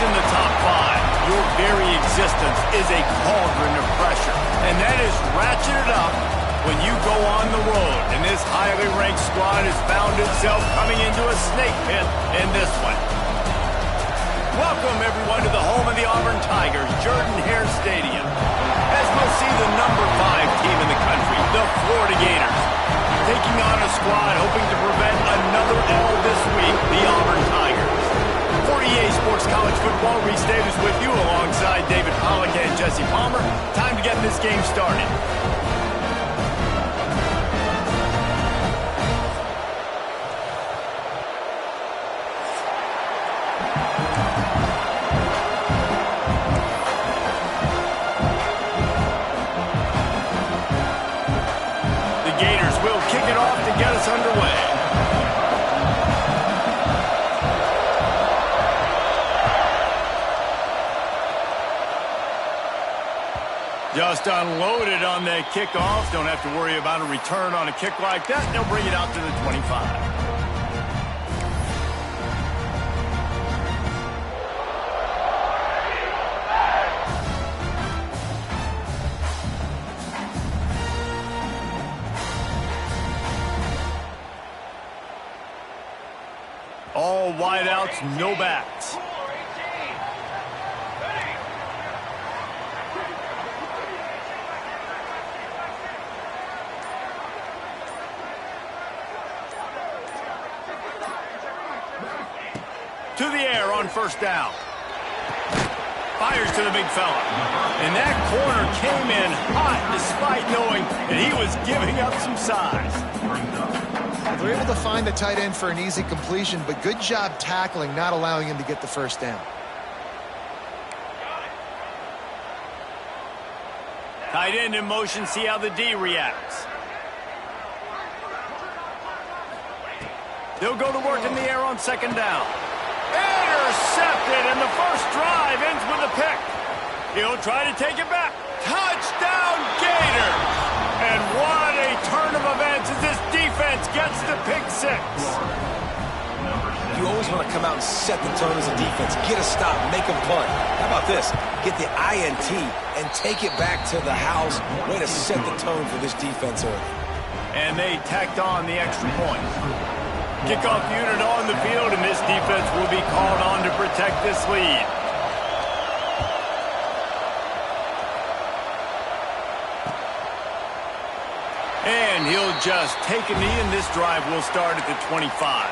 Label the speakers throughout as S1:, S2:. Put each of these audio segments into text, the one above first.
S1: in the top five, your very existence is a cauldron of pressure. And that is ratcheted up when you go on the road. And this highly ranked squad has found itself coming into a snake pit in this one. Welcome, everyone, to the home of the Auburn Tigers, Jordan-Hare Stadium, as we'll see the number 5 team in the country, the Florida Gators, taking on a squad hoping to prevent another L this week, the Auburn Tigers. 48 Sports College Football, Reese Davis with you alongside David Pollack and Jesse Palmer. Time to get this game started. Underway. Just unloaded on that kickoff. Don't have to worry about a return on a kick like that. They'll bring it out to the 25. All wideouts, no backs. To the air on first down. Fires to the big fella. And that corner came in hot despite knowing that he was giving up some size.
S2: They're able to find the tight end for an easy completion, but good job tackling, not allowing him to get the first down.
S1: Tight end in motion, see how the D reacts. They'll go to work in the air on second down. Intercepted, and the first drive ends with a pick. He'll try to take it back. Touchdown, Gators! And what a turn of events as this defense gets the pick six.
S3: You always want to come out and set the tone as a defense. Get a stop, make a punt. How about this? Get the INT and take it back to the house. Way to set the tone for this defense early.
S1: And they tacked on the extra point. Kickoff unit on the field, and this defense will be called on to protect this lead. And he'll just take a knee, and this drive will start at the 25.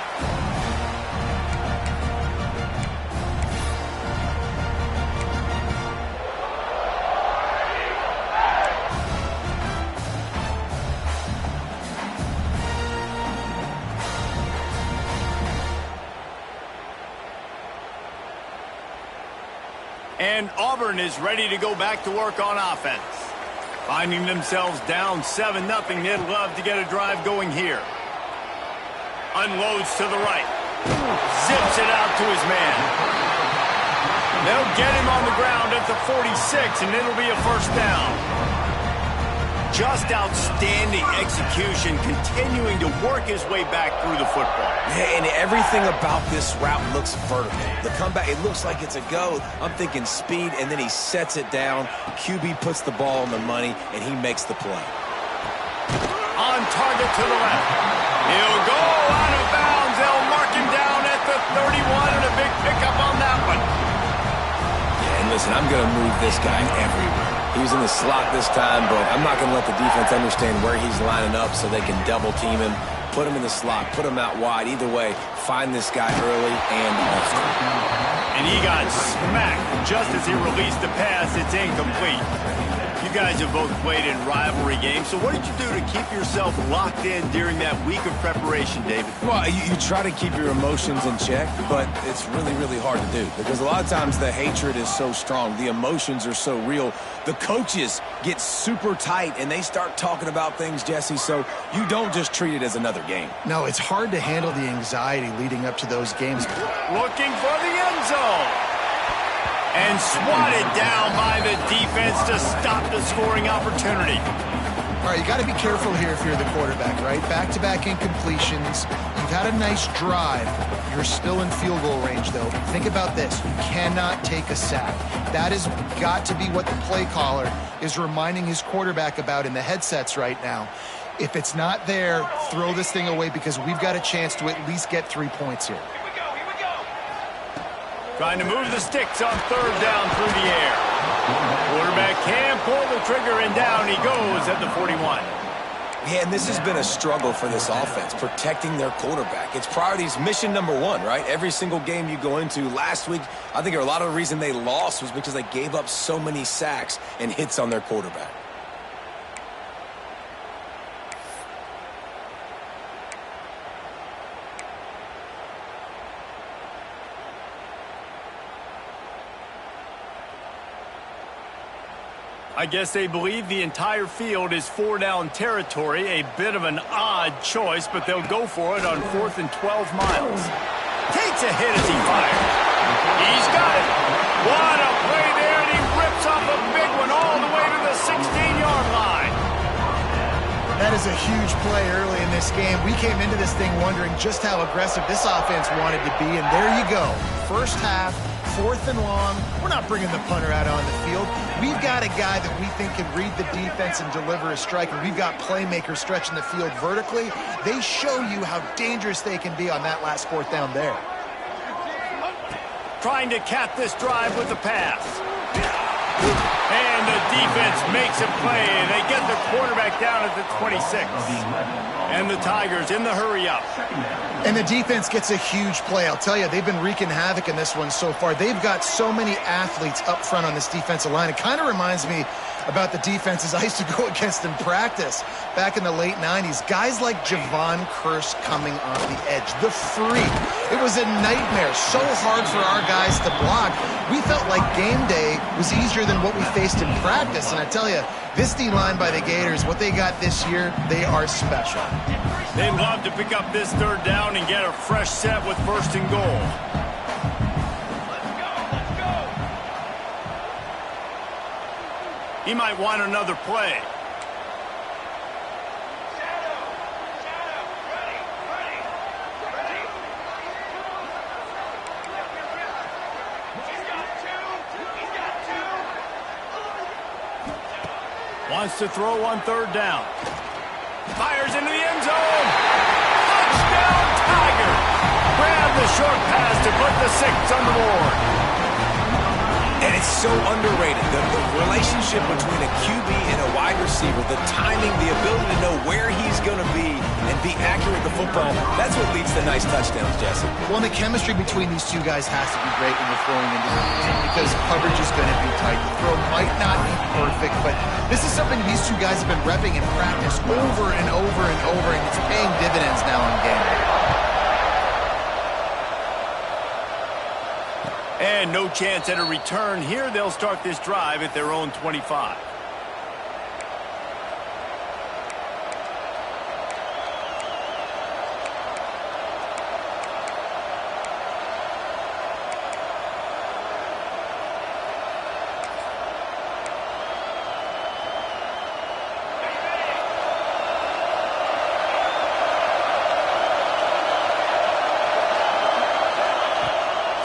S1: And Auburn is ready to go back to work on offense. Finding themselves down 7-0, they'd love to get a drive going here. Unloads to the right. Zips it out to his man. They'll get him on the ground at the 46, and it'll be a first down. Just outstanding execution, continuing to work his way back through the football.
S3: Yeah, and everything about this route looks vertical. The comeback, it looks like it's a go. I'm thinking speed, and then he sets it down. QB puts the ball on the money, and he makes the play.
S1: On target to the left. He'll go out of bounds. They'll mark him down at the 31, and a big pickup on that one.
S3: Yeah, and listen, I'm going to move this guy everywhere. He was in the slot this time, but I'm not going to let the defense understand where he's lining up so they can double team him, put him in the slot, put him out wide. Either way, find this guy early and often.
S1: And he got smacked just as he released the pass. It's incomplete. You guys have both played in rivalry games, so what did you do to keep yourself locked in during that week of preparation, David?
S3: Well, you try to keep your emotions in check, but it's really, really hard to do because a lot of times the hatred is so strong. The emotions are so real. The coaches get super tight, and they start talking about things, Jesse, so you don't just treat it as another game.
S2: No, it's hard to handle the anxiety leading up to those games.
S1: Looking for the end zone. And swatted down by the defense to stop the scoring opportunity.
S2: All right, you got to be careful here if you're the quarterback, right? Back-to-back incompletions. You've had a nice drive. You're still in field goal range, though. Think about this. You cannot take a sack. That has got to be what the play caller is reminding his quarterback about in the headsets right now. If it's not there, throw this thing away because we've got a chance to at least get 3 points here.
S1: Trying to move the sticks on third down through the air. Quarterback can pull the trigger, and down he goes at the 41.
S3: Yeah, and this has been a struggle for this offense, protecting their quarterback. It's priorities mission number one, right? Every single game you go into. Last week, I think a lot of the reason they lost was because they gave up so many sacks and hits on their quarterback.
S1: I guess they believe the entire field is 4-down territory. A bit of an odd choice, but they'll go for it on 4th and 12 miles. Takes a hit as he fires. He's got it. What a play there, and he rips off a big one all the way to the 16-yard line.
S2: That is a huge play early in this game. We came into this thing wondering just how aggressive this offense wanted to be, and there you go. First half, 4th and long. We're not bringing the punter out on the field. We've got a guy that we think can read the defense and deliver a strike, and we've got playmakers stretching the field vertically. They show you how dangerous they can be on that last 4th down there.
S1: Trying to cap this drive with the pass. And the defense makes a play. They get the quarterback down at the 26. And the Tigers in the hurry-up.
S2: And the defense gets a huge play. I'll tell you, they've been wreaking havoc in this one so far. They've got so many athletes up front on this defensive line. It kind of reminds me about the defenses I used to go against in practice back in the late 90s. Guys like Javon Curse coming off the edge. The freak. It was a nightmare. So hard for our guys to block. We felt like game day was easier than what we faced in practice. And I tell you, this D-line by the Gators, what they got this year, they are special.
S1: They'd love to pick up this 3rd down and get a fresh set with 1st and goal. He might want another play. Wants to throw on 3rd down. Fires into the end zone. Touchdown, Tiger. Grab the short pass to put the 6 on the board.
S3: And it's so underrated. The relationship between a QB and a wide receiver, the timing, the ability to know where he's going to be and be accurate with the football, that's what leads to nice touchdowns, Jesse.
S2: Well, and the chemistry between these two guys has to be great when you're throwing into the team because coverage is going to be tight. The throw might not be perfect, but this is something these two guys have been repping in practice over and over and over, and it's paying dividends now in game.
S1: And no chance at a return here. They'll start this drive at their own 25.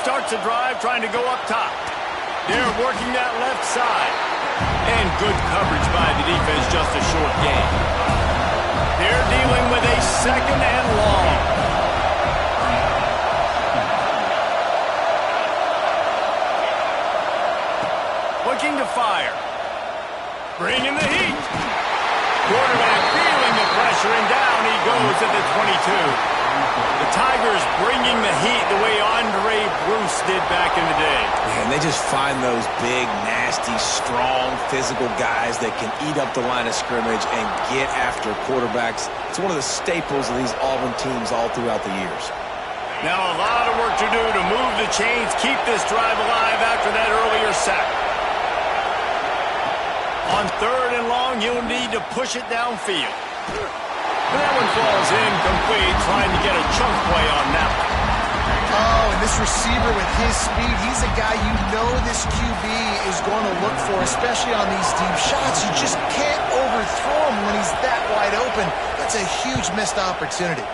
S1: Starts a drive trying to go up top. They're working that left side. And good coverage by the defense, just a short gain. They're dealing with a 2nd and long. Looking to fire. Bringing the heat. Quarterback feeling the pressure, and down he goes at the 22. The Tigers bringing the heat the way Andre Bruce did back in the day.
S3: Man, they just find those big, nasty, strong, physical guys that can eat up the line of scrimmage and get after quarterbacks. It's one of the staples of these Auburn teams all throughout the years.
S1: Now a lot of work to do to move the chains, keep this drive alive after that earlier sack. On 3rd and long, you'll need to push it downfield. And that one falls incomplete, trying to get a chunk play on that one.
S2: Oh, and this receiver with his speed, he's a guy you know this QB is going to look for, especially on these deep shots. You just can't overthrow him when he's that wide open. That's a huge missed opportunity.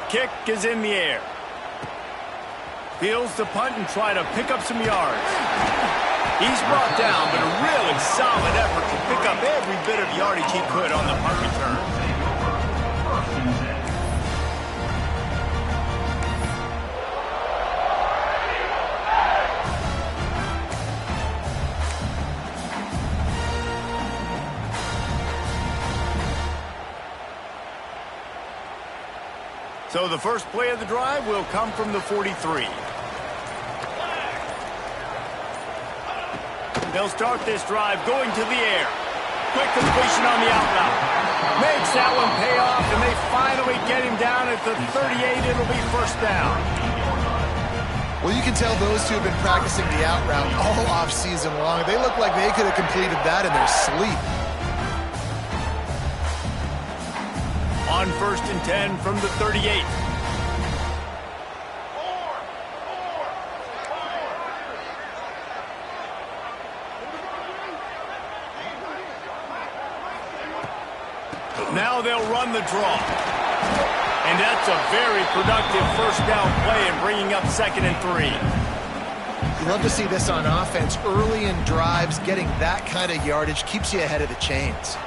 S1: Kick is in the air. Fields the punt and try to pick up some yards. He's brought down, but a really solid effort to pick up every bit of yardage he could on the punt return. So the first play of the drive will come from the 43. They'll start this drive going to the air. Quick completion on the out route. Makes that one pay off, and they finally get him down at the 38. It'll be first down.
S2: Well, you can tell those two have been practicing the out route all off season long. They look like they could have completed that in their sleep.
S1: On 1st and 10 from the 38. Now they'll run the draw. And that's a very productive first down play and bringing up 2nd and 3.
S2: You love to see this on offense. Early in drives, getting that kind of yardage keeps you ahead of the chains.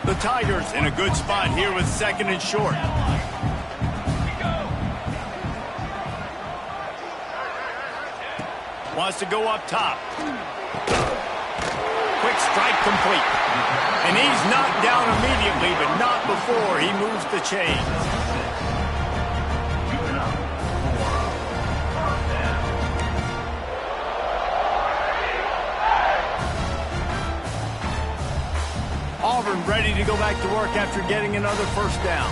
S1: The Tigers in a good spot here with 2nd and short. Wants to go up top. Quick strike complete. And he's knocked down immediately, but not before he moves the chains. Auburn ready to go back to work after getting another first down.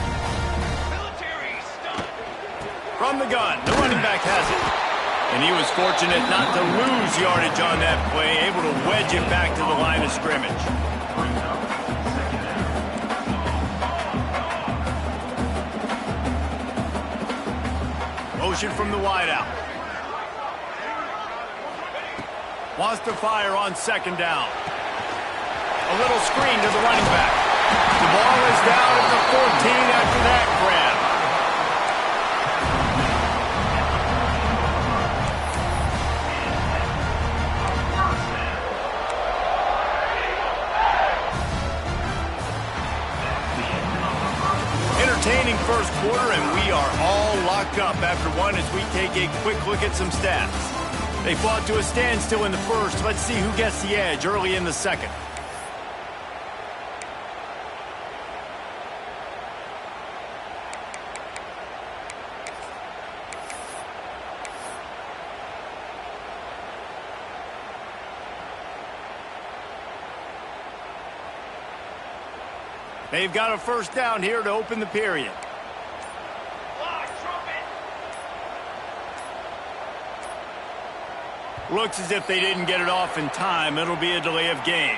S1: From the gun, the running back has it. And he was fortunate not to lose yardage on that play, able to wedge it back to the line of scrimmage. Motion from the wideout. Wants to fire on 2nd down. A little screen to the running back. The ball is down at the 14 after that grab. Entertaining first quarter, and we are all locked up after one as we take a quick look at some stats. They fought to a standstill in the first. Let's see who gets the edge early in the second. They've got a first down here to open the period. Looks as if they didn't get it off in time. It'll be a delay of game.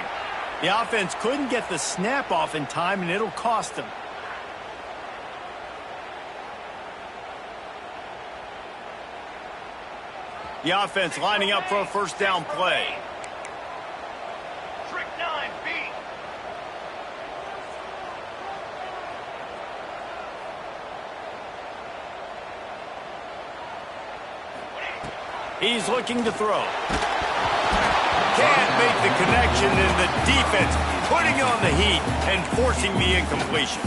S1: The offense couldn't get the snap off in time, and it'll cost them. The offense lining up for a first down play. He's looking to throw. Can't make the connection, and the defense putting on the heat and forcing the incompletion.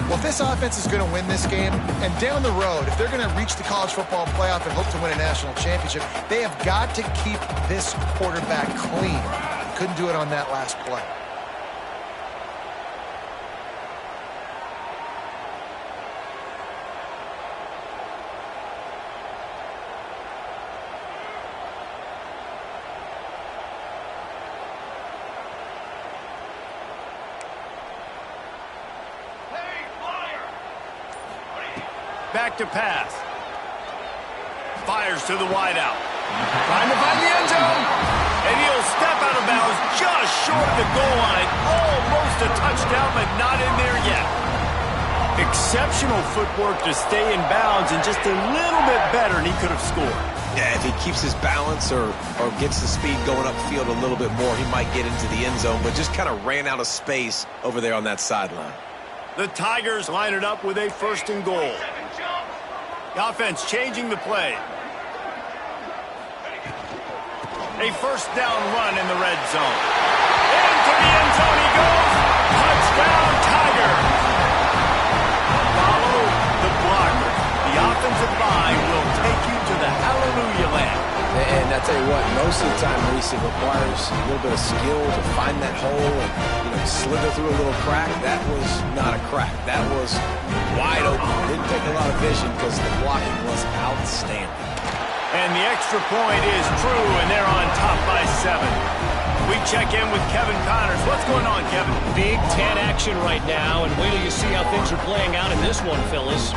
S2: Well, if this offense is going to win this game, and down the road, if they're going to reach the college football playoff and hope to win a national championship, they have got to keep this quarterback clean. Couldn't do it on that last play.
S1: Back to pass. Fires to the wideout. Trying to find the end zone. And he'll step out of bounds just short of the goal line. Almost a touchdown, but not in there yet. Exceptional footwork to stay in bounds, and just a little bit better, and he could have scored.
S3: Yeah, if he keeps his balance or gets the speed going upfield a little bit more, he might get into the end zone, but just kind of ran out of space over there on that sideline.
S1: The Tigers line it up with a 1st and goal. The offense changing the play. A 1st down run in the red zone. Into the end zone he goes. Touchdown, Tigers. Follow the blocker. The offensive line will take you to the hallelujah land.
S3: And I tell you what, most of the time, Reese, it requires a little bit of skill to find that hole and slither through a little crack. That was not a crack. That was wide open. Didn't take a lot of vision because the blocking was outstanding.
S1: And the extra point is true, and they're on top by 7. We check in with Kevin Connors. What's going on, Kevin?
S4: Big Ten action right now, and wait till you see how things are playing out in this one, Phyllis.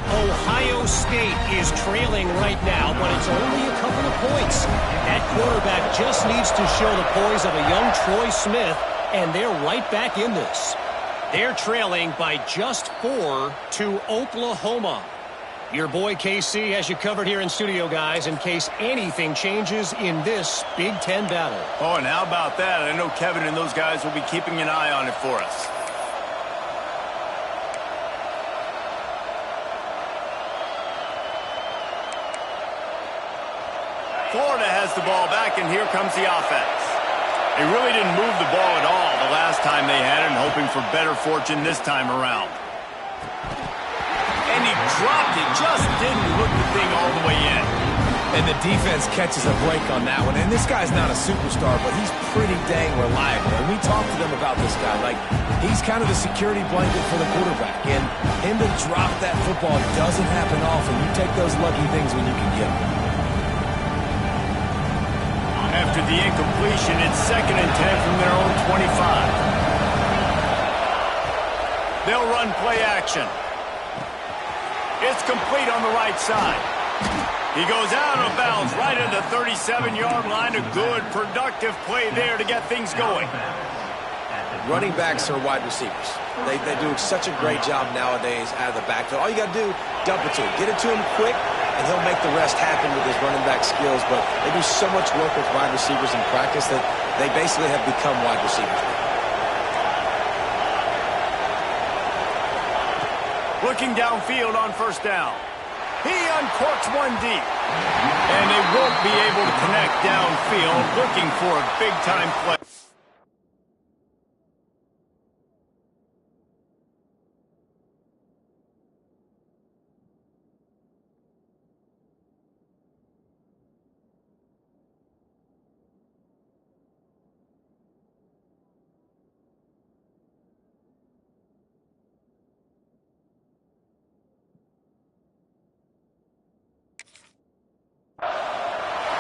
S4: Ohio State is trailing right now, but it's only a couple of points. That quarterback just needs to show the poise of a young Troy Smith, and they're right back in this. They're trailing by just 4 to Oklahoma. Your boy KC has you covered here in studio, guys, in case anything changes in this Big Ten battle.
S1: Oh, and how about that? I know Kevin and those guys will be keeping an eye on it for us. Florida has the ball back, and here comes the offense. They really didn't move the ball at all the last time they had it, and hoping for better fortune this time around. And he dropped it, just didn't look the thing all the way in.
S3: And the defense catches a break on that one. And this guy's not a superstar, but he's pretty dang reliable. And we talked to them about this guy. Like, he's kind of the security blanket for the quarterback. And him to drop that football doesn't happen often. You take those lucky things when you can get them.
S1: After the incompletion, it's 2nd and 10 from their own 25. They'll run play action. It's complete on the right side. He goes out of bounds right at the 37-yard line. A good, productive play there to get things going.
S3: Running backs are wide receivers. They do such a great job nowadays out of the backfield. All you got to do, dump it to him. Get it to him quick, and he'll make the rest happen with his running back skills. But they do so much work with wide receivers in practice that they basically have become wide receivers.
S1: Looking downfield on 1st down. He uncorks one deep. And they won't be able to connect downfield, looking for a big-time play.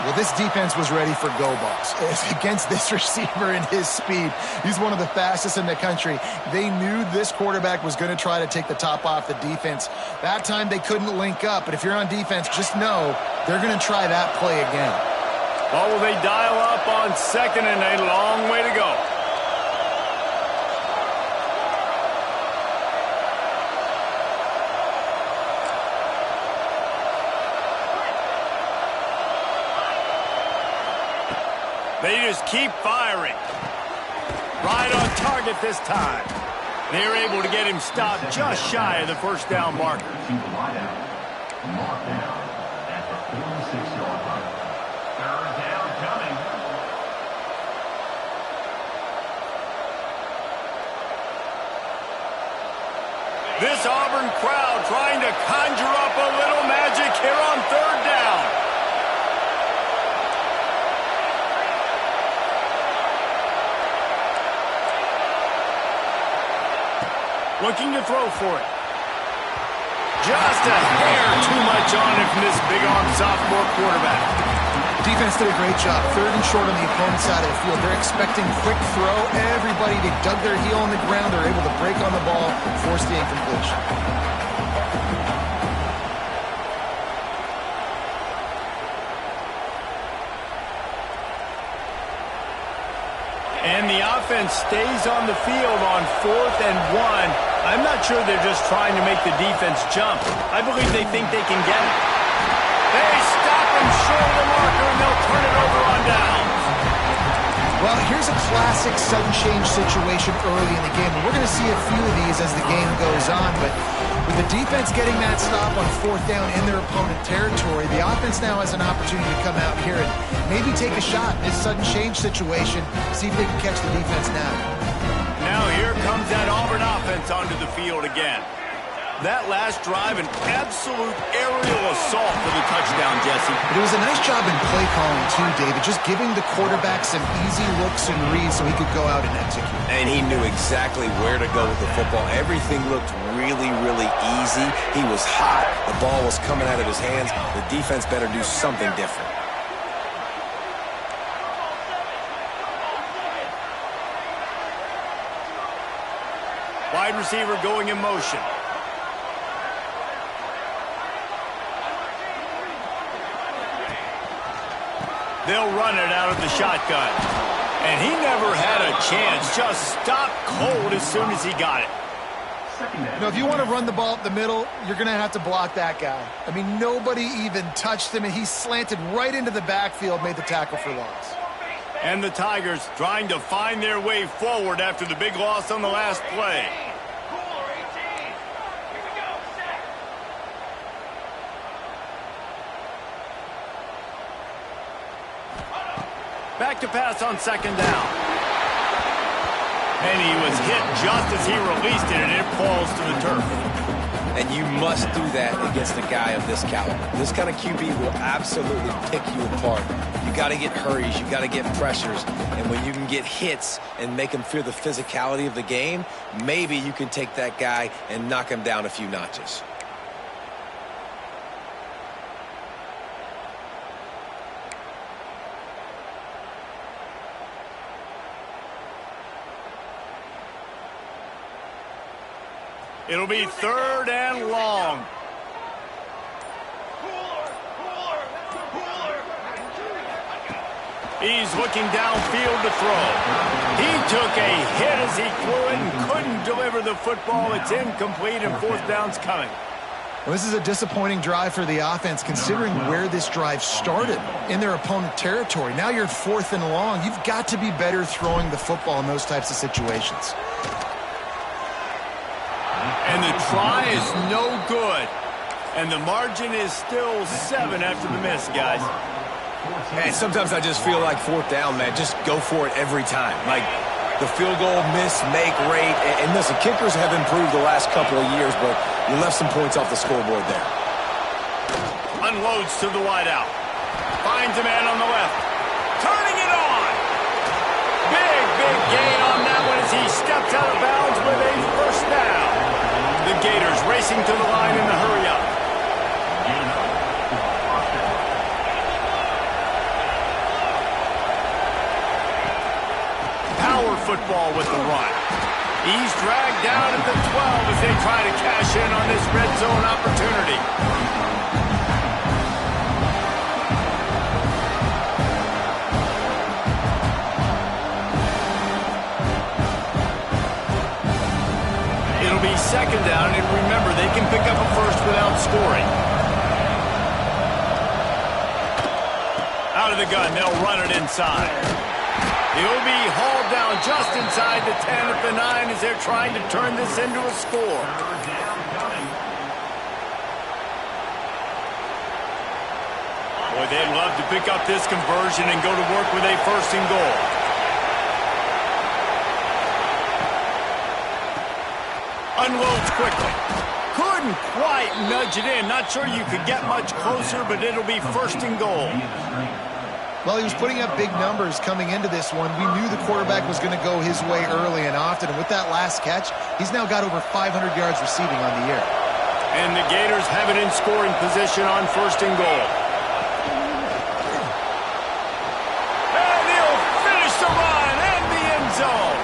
S2: Well, this defense was ready for go balls. Against this receiver and his speed, he's one of the fastest in the country. They knew this quarterback was going to try to take the top off the defense. That time they couldn't link up, but if you're on defense, just know they're going to try that play again.
S1: Well, will they dial up on 2nd and a long way to go? They just keep firing. Right on target this time. They're able to get him stopped just shy of the 1st down marker. This Auburn crowd trying to conjure up a little magic here on 3rd down. Looking to throw for it. Just a hair too much on it from this big-arm sophomore quarterback.
S2: Defense did a great job. 3rd and short on the opponent's side of the field. They're expecting quick throw. Everybody, they dug their heel on the ground. They're able to break on the ball, force the incompletion.
S1: the offense stays on the field on 4th and 1, I'm not sure they're just trying to make the defense jump. I believe they think they can get it. They stop him short of the marker, and they'll turn it over on downs.
S2: Well, here's a classic sudden change situation early in the game. And we're going to see a few of these as the game goes on. But with the defense getting that stop on 4th down in their opponent territory, the offense now has an opportunity to come out here and maybe take a shot in this sudden change situation, see if they can catch the defense now.
S1: Now here comes that Auburn offense onto the field again. That last drive, an absolute aerial assault for the touchdown, Jesse.
S2: But it was a nice job in play calling, too, David, just giving the quarterback some easy looks and reads so he could go out and execute.
S3: And he knew exactly where to go with the football. Everything looked really, really easy. He was hot. The ball was coming out of his hands. The defense better do something different.
S1: Wide receiver going in motion. They'll run it out of the shotgun. And he never had a chance. Just stopped cold as soon as he got it.
S2: You know, if you want to run the ball up the middle, you're going to have to block that guy. I mean, nobody even touched him, and he slanted right into the backfield, made the tackle for loss.
S1: And the Tigers trying to find their way forward after the big loss on the last play. Back to pass on 2nd down. And he was hit just as he released it, and it falls to the turf.
S3: And you must do that against a guy of this caliber. This kind of QB will absolutely pick you apart. You got to get hurries. You got to get pressures. And when you can get hits and make him feel the physicality of the game, maybe you can take that guy and knock him down a few notches.
S1: It'll be 3rd and long. He's looking downfield to throw. He took a hit as he threw it and couldn't deliver the football. It's incomplete, and 4th down's coming.
S2: Well, this is a disappointing drive for the offense, considering where this drive started, in their opponent territory. Now you're at 4th and long. You've got to be better throwing the football in those types of situations.
S1: And the try is no good. And the margin is still 7 after the miss, guys.
S3: And sometimes I just feel like 4th down, man. Just go for it every time. Like the field goal miss, make rate. And listen, kickers have improved the last couple of years, but you left some points off the scoreboard there.
S1: Unloads to the wideout. Finds a man on the left. Turning it on. Big gain on that one as he steps out of bounds with a 1st down. The Gators racing to the line in the hurry-up. Power football with the run. He's dragged down at the 12 as they try to cash in on this red zone opportunity. It'll be 2nd down, and remember, they can pick up a 1st without scoring. Out of the gun, they'll run it inside. He'll be hauled down just inside the 10 at the 9 as they're trying to turn this into a score. Boy, they'd love to pick up this conversion and go to work with a 1st and goal. Unloads quickly. Couldn't quite nudge it in. Not sure you could get much closer, but it'll be 1st and goal.
S2: Well, he was putting up big numbers coming into this one. We knew the quarterback was going to go his way early and often. And with that last catch, he's now got over 500 yards receiving on the year.
S1: And the Gators have it in scoring position on 1st and goal. And he'll finish the run and the end zone.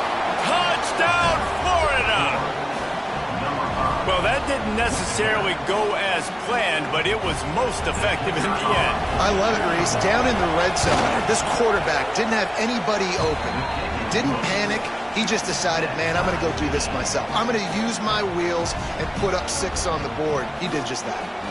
S1: Touchdown, Florida! Well, that didn't necessarily go as planned, but it was most effective in the end.
S2: I love it, Reese. Down in the red zone, this quarterback didn't have anybody open. Didn't panic. He just decided, man, I'm going to go do this myself. I'm going to use my wheels and put up 6 on the board. He did just that.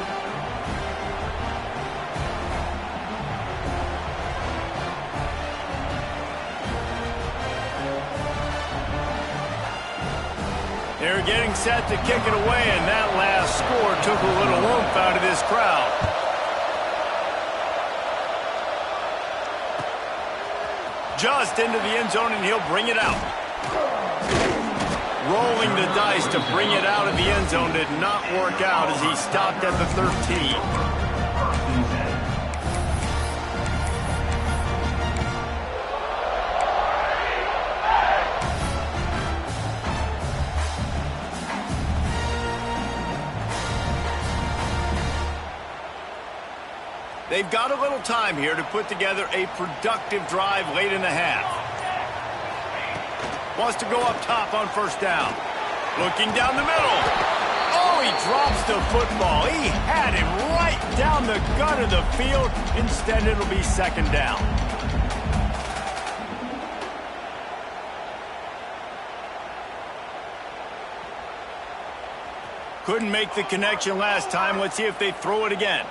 S1: They're getting set to kick it away, and that last score took a little oomph out of this crowd. Just into the end zone, and he'll bring it out. Rolling the dice to bring it out of the end zone did not work out as he stopped at the 13. They've got a little time here to put together a productive drive late in the half. Wants to go up top on first down. Looking down the middle. Oh, he drops the football. He had him right down the gut of the field. Instead, it'll be second down. Couldn't make the connection last time. Let's see if they throw it again.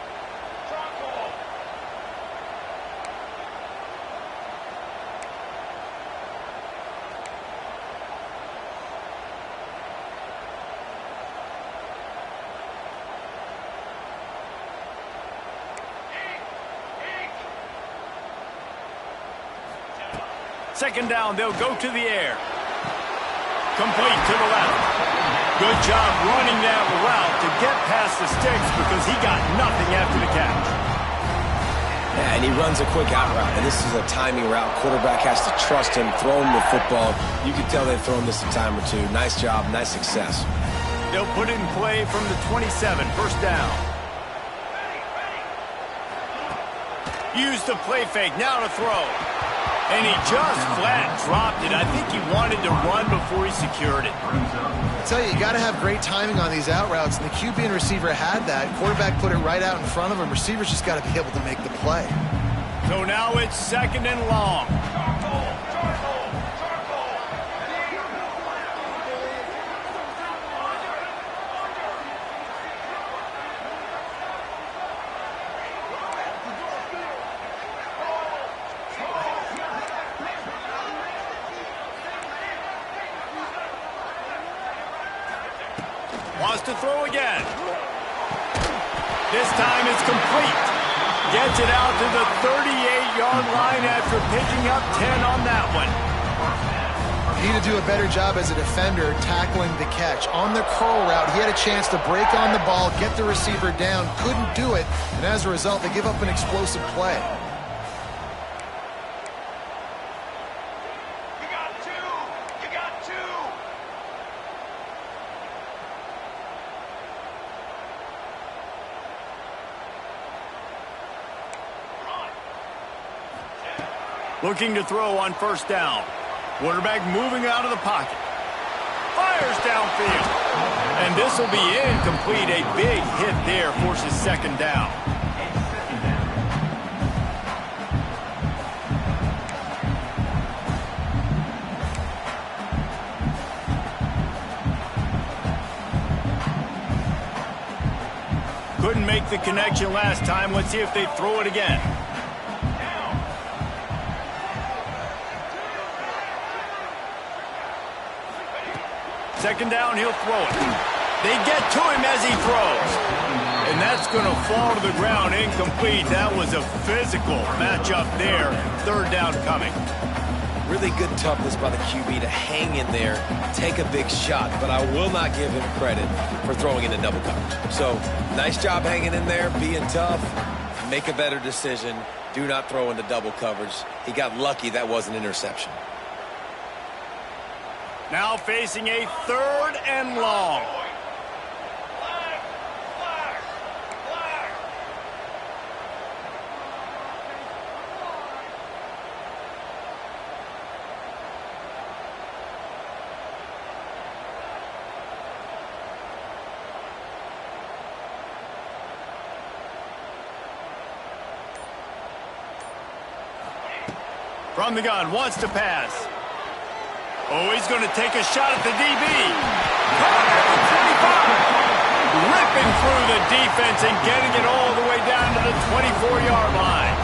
S1: Second down, they'll go to the air. Complete to the left. Good job running that route to get past the sticks because he got nothing after the catch.
S3: Yeah, and he runs a quick out route, and this is a timing route. Quarterback has to trust him, throw him the football. You can tell they've thrown this a time or two. Nice job, nice success.
S1: They'll put it in play from the 27, first down. Use the play fake, now to throw. And he just flat dropped it. I think he wanted to run before he secured it.
S2: I tell you got to have great timing on these out routes, and the QB and receiver had that. Quarterback put it right out in front of him. Receivers just got to be able to make the play.
S1: So now it's second and long. Wants to throw again. This time it's complete. Gets it out to the 38-yard line after picking up 10 on that one.
S2: You need to do a better job as a defender tackling the catch. On the curl route, he had a chance to break on the ball, get the receiver down, couldn't do it, and as a result, they give up an explosive play.
S1: Looking to throw on first down. Quarterback moving out of the pocket. Fires downfield. And this will be incomplete. A big hit there forces second down. Couldn't make the connection last time. Let's see if they throw it again. Second down, he'll throw it. They get to him as he throws. And that's going to fall to the ground incomplete. That was a physical matchup there. Third down coming.
S3: Really good toughness by the QB to hang in there, take a big shot, but I will not give him credit for throwing into double coverage. So, nice job hanging in there, being tough, make a better decision, do not throw into double coverage. He got lucky that was an interception.
S1: Now facing a third and long. From the gun, wants to pass. Oh, he's going to take a shot at the DB. Caught at the 25. Ripping through the defense and getting it all the way down to the 24-yard line.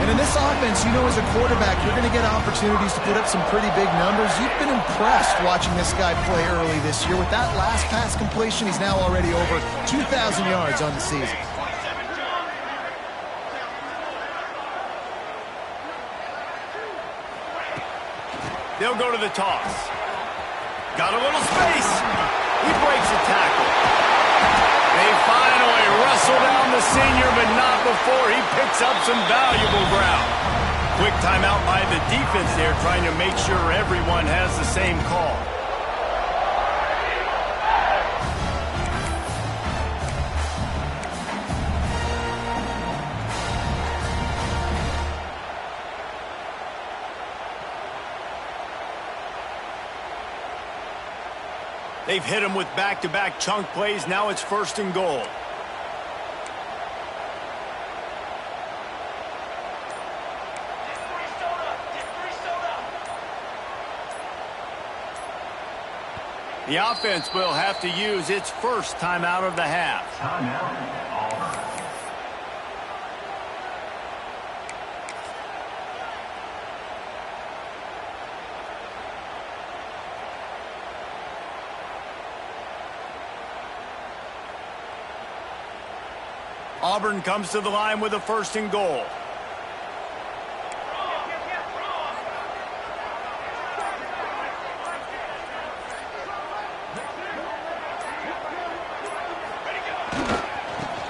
S2: And in this offense, you know, as a quarterback, you're going to get opportunities to put up some pretty big numbers. You've been impressed watching this guy play early this year. With that last pass completion, he's now already over 2,000 yards on the season.
S1: They'll go to the toss. Got a little space. He breaks a tackle. They finally wrestle down the senior, but not before he picks up some valuable ground. Quick timeout by the defense there, trying to make sure everyone has the same call. They've hit him with back-to-back chunk plays. Now it's 1st and goal. The offense will have to use its first timeout of the half. Auburn comes to the line with a 1st and goal.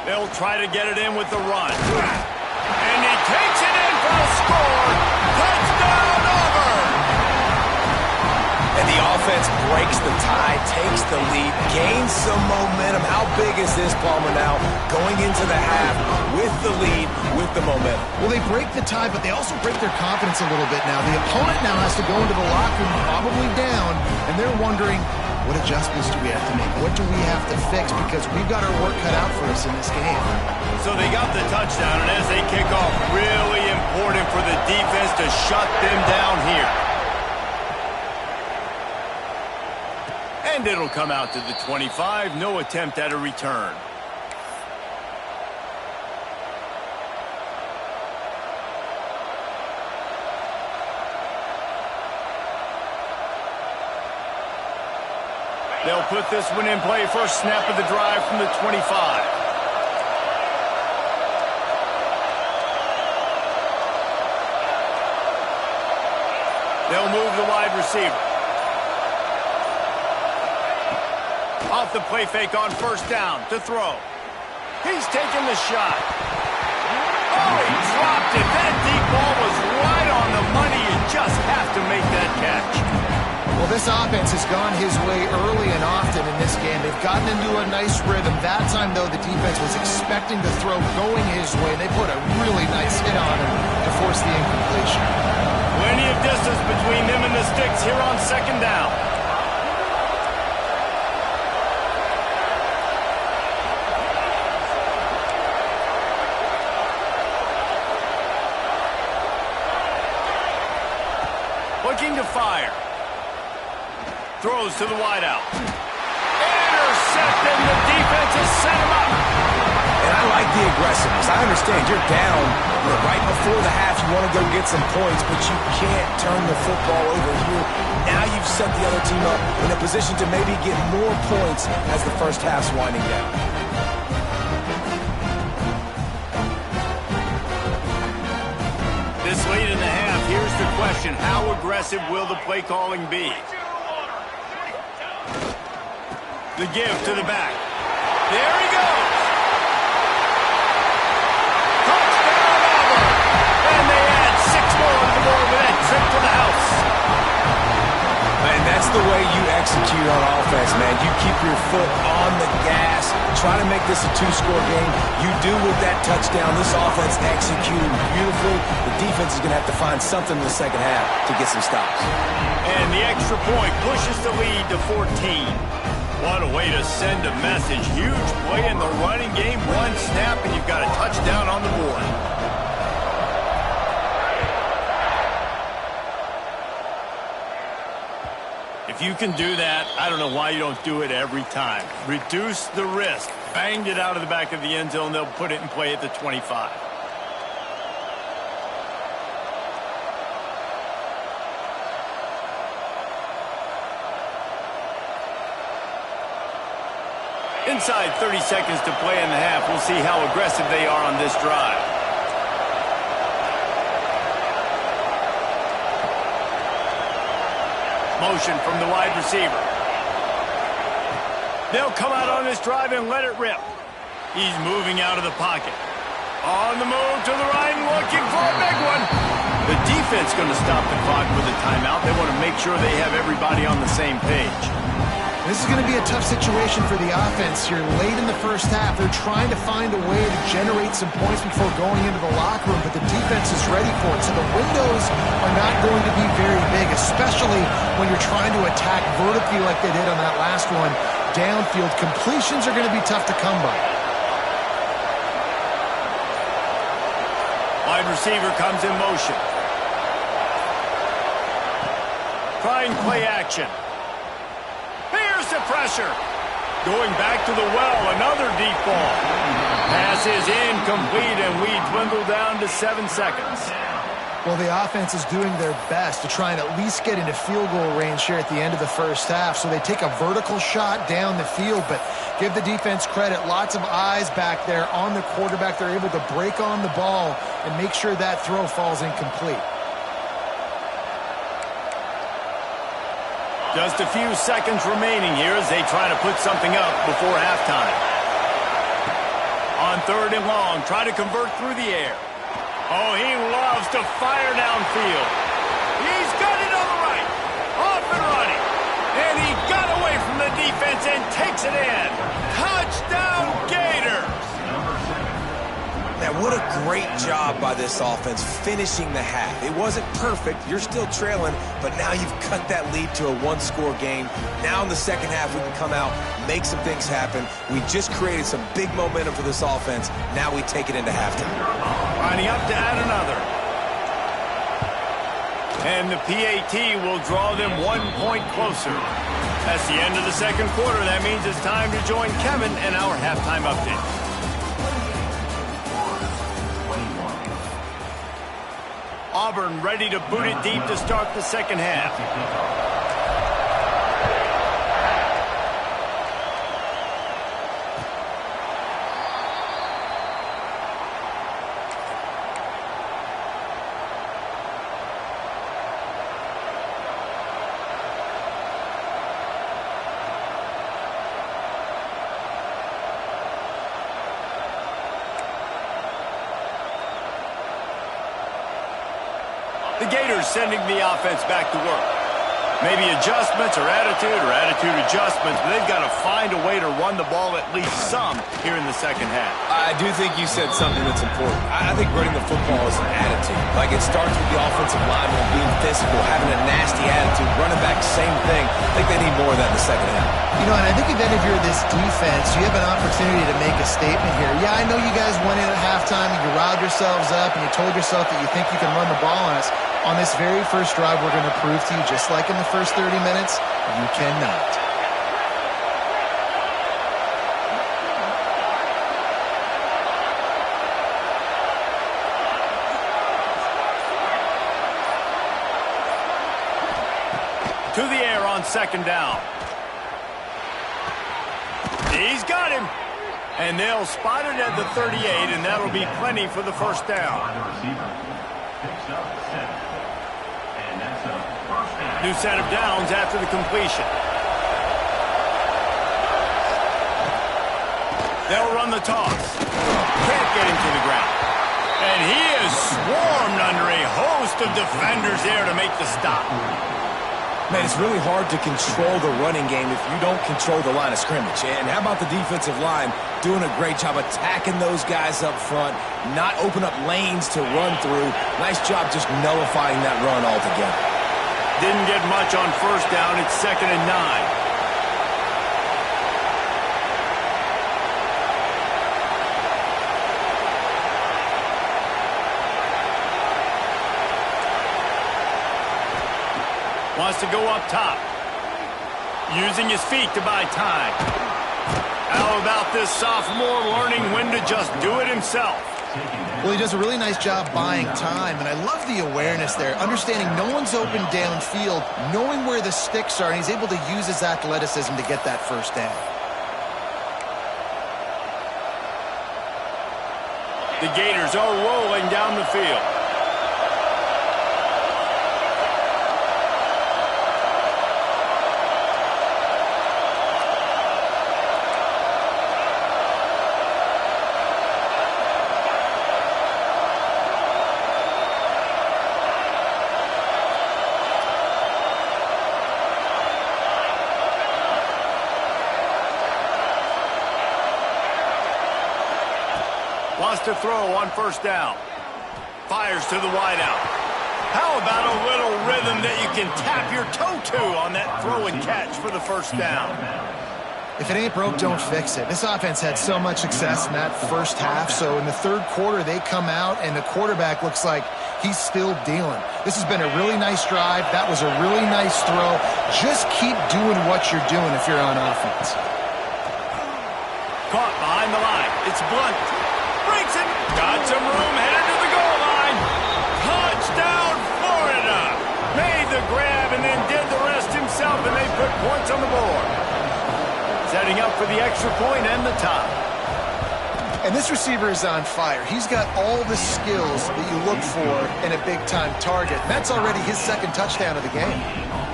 S1: They'll try to get it in with the run. And he takes it in for a score. Touchdown, Auburn!
S3: And the offense breaks the tie, takes the lead, gains some momentum. How big is this, Palmer, now? Going into the half with the lead, with the momentum.
S2: Well, they break the tie, but they also break their confidence a little bit now. The opponent now has to go into the locker room probably down, and they're wondering, what adjustments do we have to make? What do we have to fix? Because we've got our work cut out for us in this game.
S1: So they got the touchdown, and as they kick off, really important for the defense to shut them down here. And it'll come out to the 25. No attempt at a return. They'll put this one in play. First snap of the drive from the 25. They'll move the wide receiver. Off the play fake on 1st down to throw. He's taking the shot. Oh, he dropped it. That deep ball was right on the money. You just have to make that catch.
S2: Well, this offense has gone his way early and often in this game. They've gotten into a nice rhythm. That time, though, the defense was expecting the throw going his way. They put a really nice hit on him to force the incompletion.
S1: Plenty of distance between them and the sticks here on 2nd down. Looking to fire. Throws to the wideout. Intercepted. The defense has set him up.
S3: And I like the aggressiveness. I understand you're down right before the half. You want to go get some points, but you can't turn the football over here. Now you've set the other team up in a position to maybe get more points as the first half's winding down.
S1: This late in the half, here's the question. How aggressive will the play calling be? The give to the back. There he goes. Touchdown, Auburn. And they add 6 more on the board with that trip to the house.
S3: And that's the way you execute on offense, man. You keep your foot on the gas. Try to make this a 2-score game. You do with that touchdown. This offense executed beautifully. The defense is going to have to find something in the second half to get some stops.
S1: And the extra point pushes the lead to 14. What a way to send a message. Huge play in the running game. 1 snap, and you've got a touchdown on the board. If you can do that, I don't know why you don't do it every time. Reduce the risk. Banged it out of the back of the end zone. They'll put it in play at the 25. Inside 30 seconds to play in the half. We'll see how aggressive they are on this drive. Motion from the wide receiver. They'll come out on this drive and let it rip. He's moving out of the pocket. On the move to the right, looking for a big one. The defense going to stop the clock with a timeout. They want to make sure they have everybody on the same page.
S2: This is going to be a tough situation for the offense here. Late in the first half, they're trying to find a way to generate some points before going into the locker room, but the defense is ready for it. So the windows are not going to be very big, especially when you're trying to attack vertically like they did on that last one. Downfield completions are going to be tough to come by.
S1: Wide receiver comes in motion. Trying play action. Here's the pressure. Going back to the well, another deep ball. Pass is incomplete, and we dwindle down to 7 seconds.
S2: Well, the offense is doing their best to try and at least get into field goal range here at the end of the first half. So they take a vertical shot down the field, but give the defense credit. Lots of eyes back there on the quarterback. They're able to break on the ball and make sure that throw falls incomplete.
S1: Just a few seconds remaining here as they try to put something up before halftime. On 3rd and long, try to convert through the air. Oh, he loves to fire downfield. He's got it on the right. Off and running. And he got away from the defense and takes it in. Touchdown, Gators.
S3: Now, what a great job by this offense finishing the half. It wasn't perfect. You're still trailing, but now you've cut that lead to a one-score game. Now in the second half, we can come out, make some things happen. We just created some big momentum for this offense. Now we take it into halftime.
S1: Lining up to add another. And the PAT will draw them 1 point closer. That's the end of the second quarter. That means it's time to join Kevin and our halftime update. Auburn ready to boot it deep to start the second half. The Gators sending the offense back to work. Maybe adjustments or attitude adjustments, but they've got to find a way to run the ball at least some here in the second half.
S3: I do think you said something that's important. I think running the football is an attitude. Like, it starts with the offensive lineman being physical, having a nasty attitude. Running back, same thing. I think they need more of that in the second half.
S2: You know, and I think if you're this defense, you have an opportunity to make a statement here. Yeah, I know you guys went in at halftime and you riled yourselves up and you told yourself that you think you can run the ball on us. On this very first drive, we're going to prove to you, just like in the first 30 minutes, you cannot.
S1: To the air on second down. He's got him. And they'll spot it at the 38, and that'll be plenty for the first down. New set of downs after the completion. They'll run the toss. Can't get him to the ground. And he is swarmed under a host of defenders there to make the stop.
S3: Man, it's really hard to control the running game if you don't control the line of scrimmage. And how about the defensive line doing a great job attacking those guys up front, not open up lanes to run through. Nice job just nullifying that run altogether.
S1: Didn't get much on first down. It's 2nd and 9. Wants to go up top. using his feet to buy time. How about this sophomore learning when to just do it himself?
S2: Well, he does a really nice job buying time, and I love the awareness there, understanding no one's open downfield, knowing where the sticks are, and he's able to use his athleticism to get that first down.
S1: The Gators are rolling down the field. Wants to throw on first down. Fires to the wideout. How about a little rhythm that you can tap your toe to on that throw and catch for the first down?
S2: If it ain't broke, don't fix it. This offense had so much success in that first half, so in the third quarter they come out and the quarterback looks like he's still dealing. This has been a really nice drive. That was a really nice throw. Just keep doing what you're doing if you're on offense.
S1: Caught behind the line. It's Blunt. Breaks it. Got some room. Headed to the goal line. Touchdown, Florida. Made the grab and then did the rest himself, and they put points on the board. Setting up for the extra point and the tie.
S2: And this receiver is on fire. He's got all the skills that you look for in a big-time target. That's already his second touchdown of the game.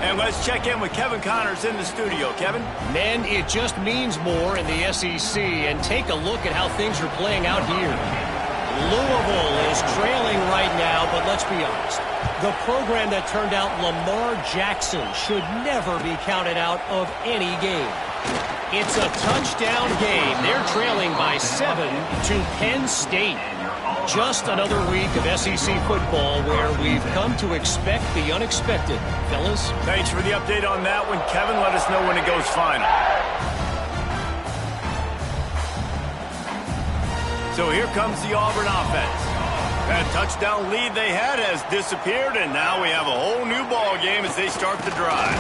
S1: And let's check in with Kevin Connors in the studio. Kevin?
S4: Men, it just means more in the SEC, and take a look at how things are playing out here. Louisville is trailing right now, but let's be honest. The program that turned out Lamar Jackson should never be counted out of any game. It's a touchdown game. They're trailing by 7 to Penn State. Just another week of SEC football where we've come to expect the unexpected. Fellas?
S1: Thanks for the update on that one, Kevin. Let us know when it goes final. So here comes the Auburn offense. That touchdown lead they had has disappeared, and now we have a whole new ball game as they start the drive.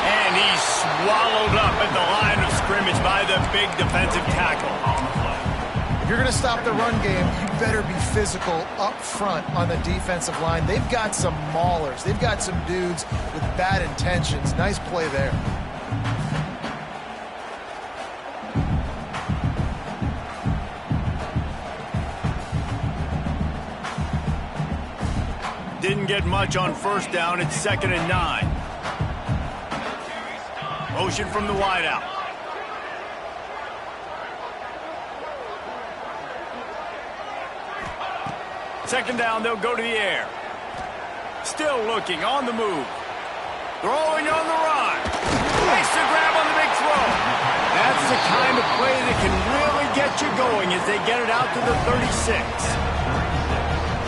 S1: And he's swallowed up at the line of scrimmage by the big defensive tackle.
S2: If you're going to stop the run game, you better be physical up front on the defensive line. They've got some maulers. They've got some dudes with bad intentions. Nice play there.
S1: Didn't get much on first down. It's 2nd and 9. Motion from the wideout. Second down, they'll go to the air. Still looking, on the move. Throwing on the run. Nice to grab on the big throw. That's the kind of play that can really get you going as they get it out to the 36.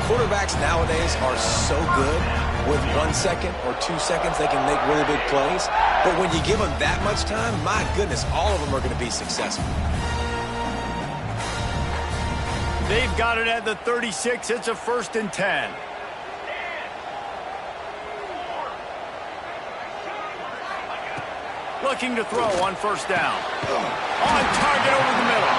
S3: Quarterbacks nowadays are so good. With 1 second or 2 seconds, they can make really big plays. But when you give them that much time, my goodness, all of them are going to be successful.
S1: They've got it at the 36. It's a 1st and 10. Looking to throw on first down. On target over the middle.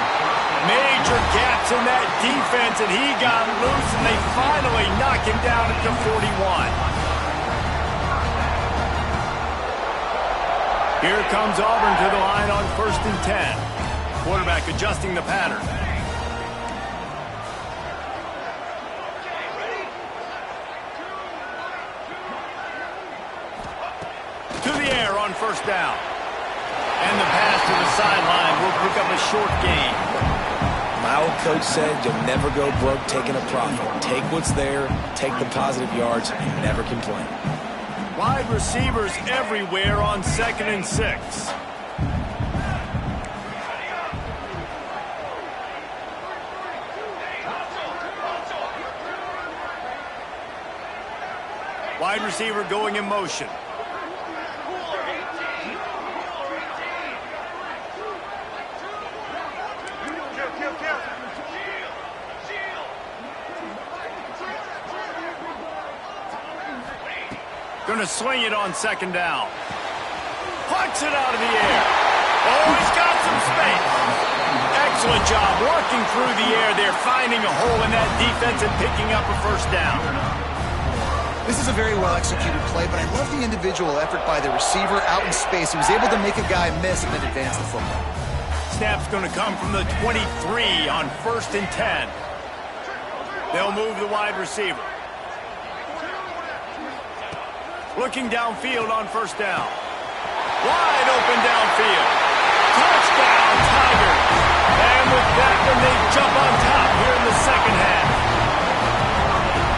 S1: Major gaps in that defense, and he got loose, and they finally knock him down at the 41. Here comes Auburn to the line on 1st and 10. Quarterback adjusting the pattern. To the air on first down. And the pass to the sideline will pick up a short gain.
S3: My old coach said you'll never go broke taking a profit. Take what's there, take the positive yards, and never complain.
S1: Wide receivers everywhere on 2nd and 6. Wide receiver going in motion. Going to swing it on 2nd down. Caught Chucks it out of the air. Oh, he's got some space. Excellent job working through the air there, finding a hole in that defense and picking up a first down.
S2: This is a very well-executed play, but I love the individual effort by the receiver out in space. He was able to make a guy miss and then advance the football.
S1: Snap's going to come from the 23 on 1st and 10. They'll move the wide receiver. Looking downfield on 1st down. Wide open downfield. Touchdown, Tigers. And with that one, they jump on top here in the second half.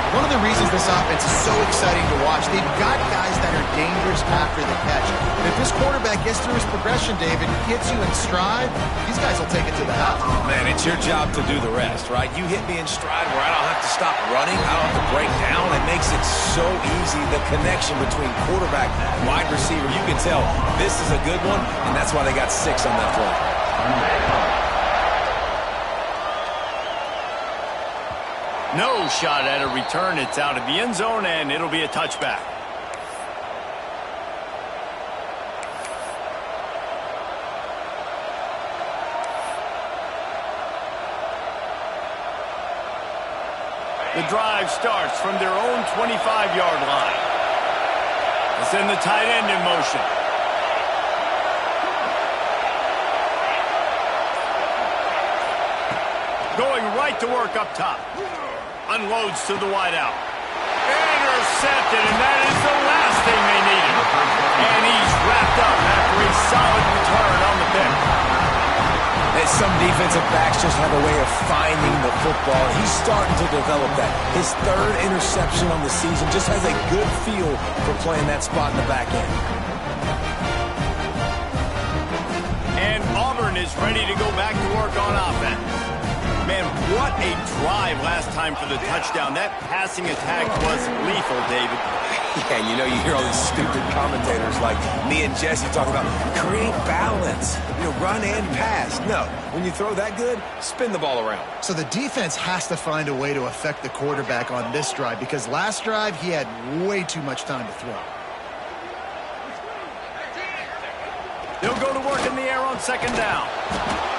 S2: One of the reasons this offense is so exciting to watch, they've got guys that are dangerous after the catch. And if this quarterback gets through his progression, David, gets you in stride, these guys will take it to the house.
S3: Man, it's your job to do the rest, right? You hit me in stride where I don't have to stop running. I don't have to break down. It makes it so easy. The connection between quarterback and wide receiver, you can tell this is a good one, and that's why they got 6 on that play.
S1: No shot at a return. It's out of the end zone, and it'll be a touchback. The drive starts from their own 25-yard line. They send the tight end in motion. Going right to work up top. Unloads to the wideout. Intercepted, and that is the last thing they needed. And he's wrapped up after a solid return on the pick.
S3: And some defensive backs just have a way of finding the football. He's starting to develop that. His 3rd interception on the season, just has a good feel for playing that spot in the back end.
S1: And Auburn is ready to go back to work on offense. Man, what a drive last time for the touchdown. That passing attack was lethal, David.
S3: Yeah, you hear all these stupid commentators like me and Jesse talking about create balance, run and pass. No, when you throw that good, spin the ball around.
S2: So the defense has to find a way to affect the quarterback on this drive because last drive he had way too much time to throw.
S1: They'll go to work in the air on 2nd down.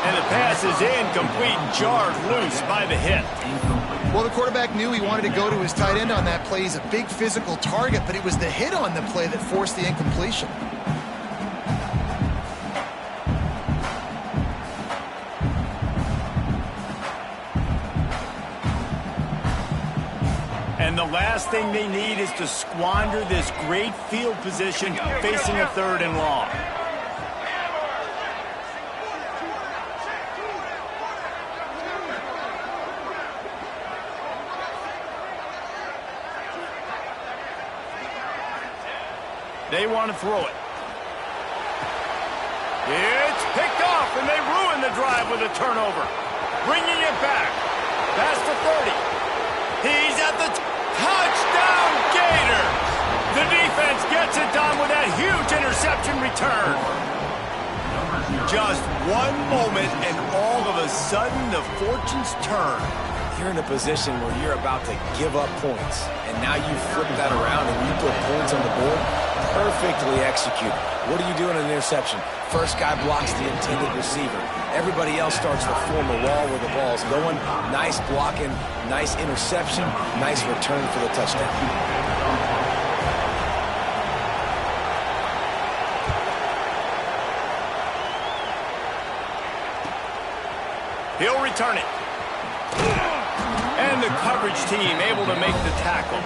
S1: And the pass is incomplete, jarred loose by the hit.
S2: Well, the quarterback knew he wanted to go to his tight end on that play. He's a big physical target, but it was the hit on the play that forced the incompletion.
S1: And the last thing they need is to squander this great field position facing a 3rd and long. They want to throw it. It's picked off, and they ruin the drive with a turnover. Bringing it back. Past the 30. He's at the touchdown, Gators. The defense gets it done with that huge interception return. Just one moment, and all of a sudden, the fortunes turn.
S3: You're in a position where you're about to give up points, and now you flip that around and you put points on the board. Perfectly executed. What do you do in an interception? First guy blocks the intended receiver. Everybody else starts to form a wall where the ball's going. Nice blocking, nice interception, nice return for the touchdown.
S1: He'll return it. And the coverage team able to make the tackle.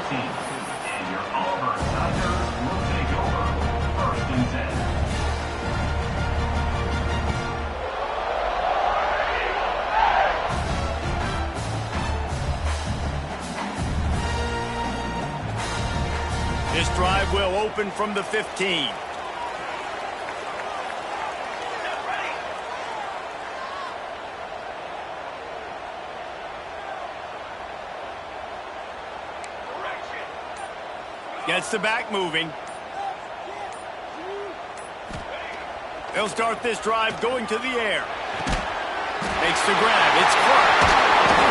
S1: This drive will open from the 15. Gets the back moving. They'll start this drive going to the air. Makes the grab. It's Clark.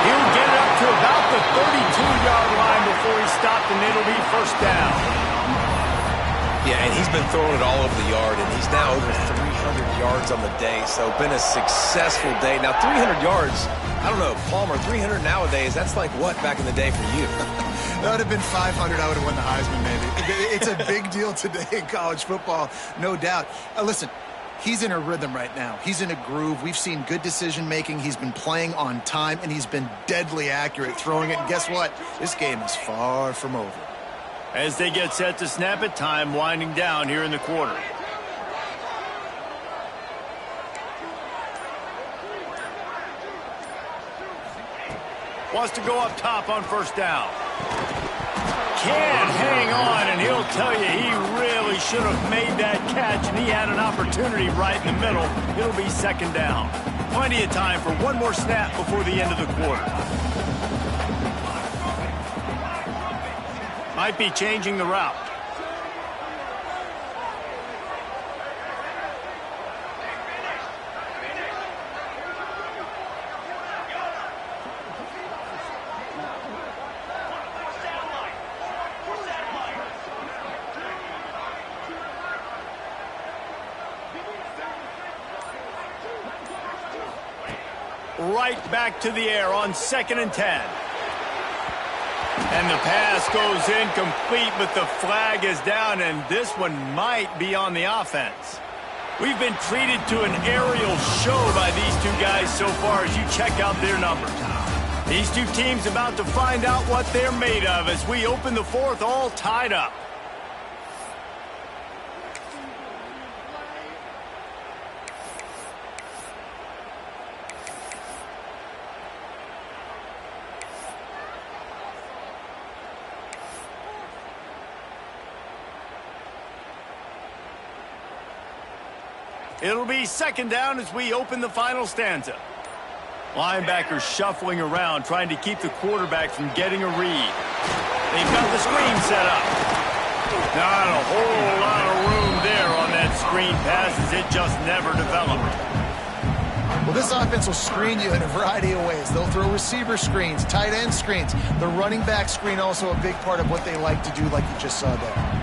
S1: He'll get it up to about the 32-yard line before he's stopped, and it'll be 1st down.
S3: Yeah, and he's been throwing it all over the yard, and he's now over 300 yards on the day, so been a successful day. Now, 300 yards, I don't know, Palmer, 300 nowadays, that's like what back in the day for you?
S2: That would have been 500. I would have won the Heisman, maybe. It's a big deal today in college football, no doubt. Listen, he's in a rhythm right now. He's in a groove. We've seen good decision-making. He's been playing on time, and he's been deadly accurate throwing it. And guess what? This game is far from over.
S1: As they get set to snap it, time winding down here in the quarter. Wants to go up top on first down. Can't hang on, and he'll tell you he really should have made that catch, and he had an opportunity right in the middle. It'll be second down. Plenty of time for one more snap before the end of the quarter. Might be changing the route. Right back to the air on 2nd and 10. And the pass goes incomplete, but the flag is down, and this one might be on the offense. We've been treated to an aerial show by these two guys so far as you check out their numbers. These two teams about to find out what they're made of as we open the fourth all tied up. It'll be second down as we open the final stanza. Linebackers shuffling around, trying to keep the quarterback from getting a read. They've got the screen set up. Not a whole lot of room there on that screen pass as it just never developed.
S2: Well, this offense will screen you in a variety of ways. They'll throw receiver screens, tight end screens. The running back screen also a big part of what they like to do, like you just saw there.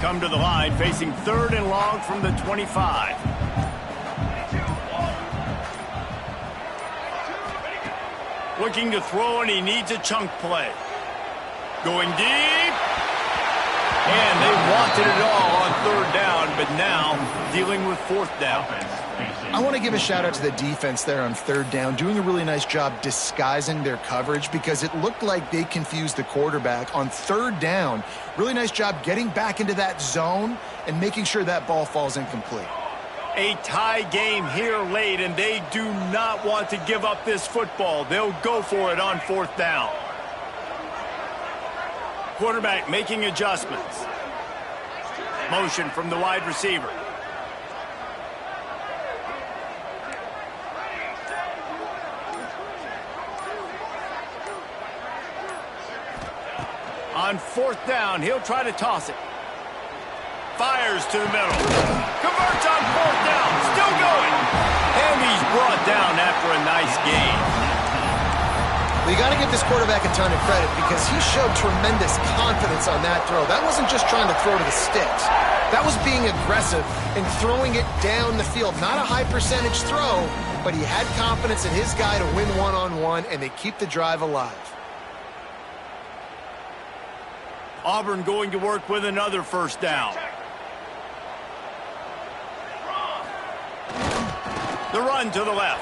S1: Come to the line, facing 3rd and long from the 25. Looking to throw, and he needs a chunk play. Going deep. And they wanted it all on 3rd down, but now dealing with 4th down.
S2: I want to give a shout out to the defense there on 3rd down, doing a really nice job disguising their coverage because it looked like they confused the quarterback on 3rd down. Really nice job getting back into that zone and making sure that ball falls incomplete.
S1: A tie game here late, and they do not want to give up this football. They'll go for it on 4th down. Quarterback making adjustments. Motion from the wide receiver. On 4th down, he'll try to toss it. Fires to the middle. Converts on 4th down. Still going. And he's brought down after a nice gain.
S2: Well, you got to give this quarterback a ton of credit because he showed tremendous confidence on that throw. That wasn't just trying to throw to the sticks. That was being aggressive and throwing it down the field. Not a high percentage throw, but he had confidence in his guy to win one-on-one, and they keep the drive alive.
S1: Auburn going to work with another 1st down. The run to the left.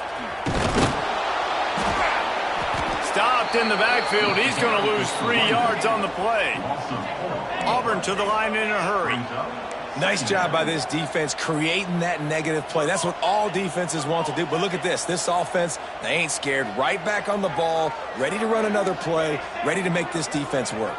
S1: Stopped in the backfield. He's going to lose 3 yards on the play. Auburn to the line in a hurry.
S3: Nice job by this defense creating that negative play. That's what all defenses want to do. But look at this. This offense, they ain't scared. Right back on the ball, ready to run another play, ready to make this defense work.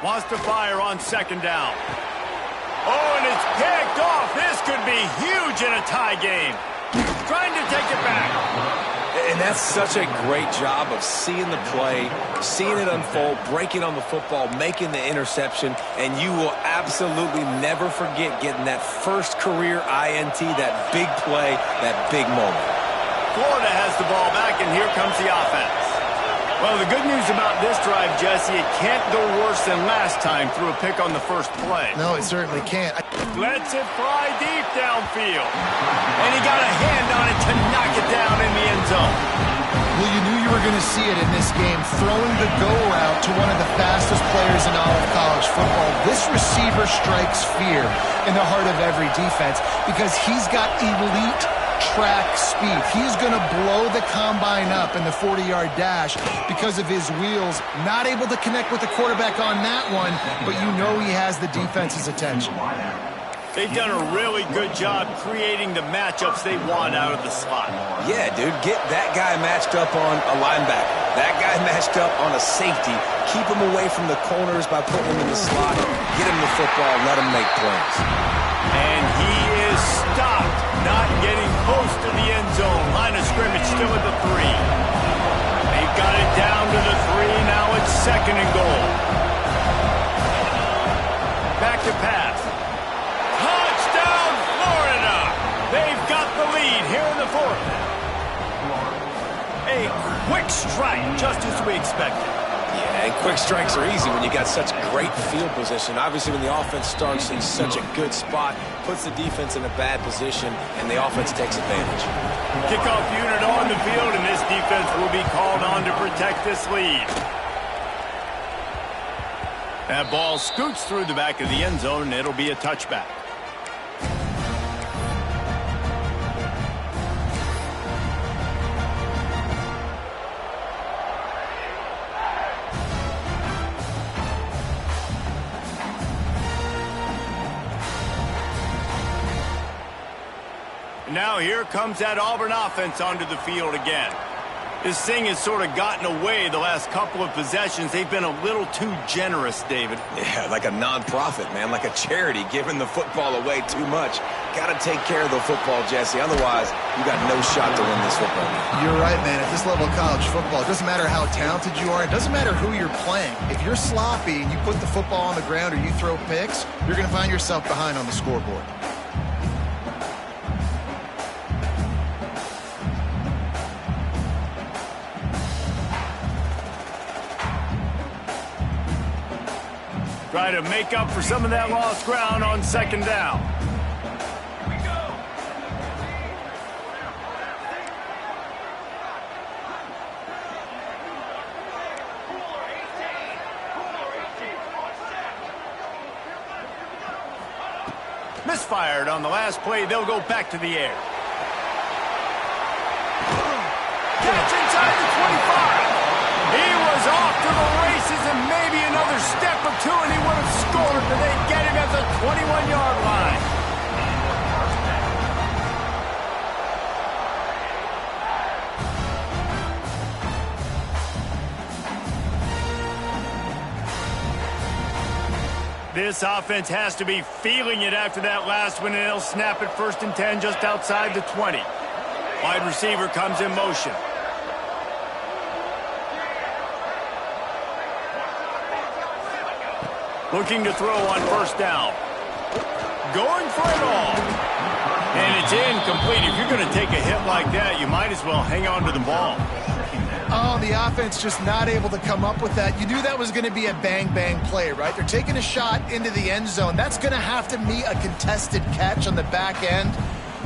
S3: Wants to fire on 2nd down. Oh, and
S1: it's picked off. This could be huge in a tie game. Trying to take it back.
S3: And that's such a great job of seeing the play, seeing it unfold, breaking on the football, making the interception, and you will absolutely never forget getting that first career INT, that big play, that big moment.
S1: Florida has the ball back, and here comes the offense. Well, the good news about this drive, Jesse, it can't go worse than last time through a pick on the first play.
S2: No, it certainly can't.
S1: Lets it fly deep downfield. And he got a hand on it to knock it down in the end zone.
S2: Well, you knew you were going to see it in this game, throwing the go route to one of the fastest players in all of college football. This receiver strikes fear in the heart of every defense because he's got elite track speed. He's going to blow the combine up in the 40-yard dash because of his wheels. Not able to connect with the quarterback on that one, but you know he has the defense's attention.
S1: They've done a really good job creating the matchups they want out of the slot.
S3: Yeah, dude, get that guy matched up on a linebacker. That guy matched up on a safety. Keep him away from the corners by putting him in the slot. Get him the football, let him make plays.
S1: And he is stopped, not getting close to the end zone. Line of scrimmage still at the 3. They've got it down to the 3. Now it's 2nd and goal. Back to pass. Touchdown, Florida! They've got the lead here in the 4th. A quick strike, just as we expected.
S3: Yeah, and quick strikes are easy when you got such great field position. Obviously, when the offense starts in such a good spot, puts the defense in a bad position, and the offense takes advantage.
S1: Kickoff unit on the field, and this defense will be called on to protect this lead. That ball scoots through the back of the end zone, and it'll be a touchback. Now here comes that Auburn offense onto the field again. This thing has sort of gotten away the last couple of possessions. They've been a little too generous, David.
S3: Yeah, like a nonprofit, man, like a charity, giving the football away too much. Got to take care of the football, Jesse. Otherwise, you got no shot to win this football game.
S2: You're right, man. At this level of college football, it doesn't matter how talented you are. It doesn't matter who you're playing. If you're sloppy and you put the football on the ground or you throw picks, you're going to find yourself behind on the scoreboard.
S1: Try to make up for some of that lost ground on 2nd down. Misfired on the last play. They'll go back to the air. Catch inside the 25. He was off to the races and maybe another step or two and he would have scored, but they get him at the 21-yard line. This offense has to be feeling it after that last one, and they'll snap it 1st and 10 just outside the 20. Wide receiver comes in motion. Looking to throw on 1st down. Going for it all. And it's incomplete. If you're going to take a hit like that, you might as well hang on to the ball.
S2: Oh, the offense just not able to come up with that. You knew that was going to be a bang-bang play, right? They're taking a shot into the end zone. That's going to have to meet a contested catch on the back end,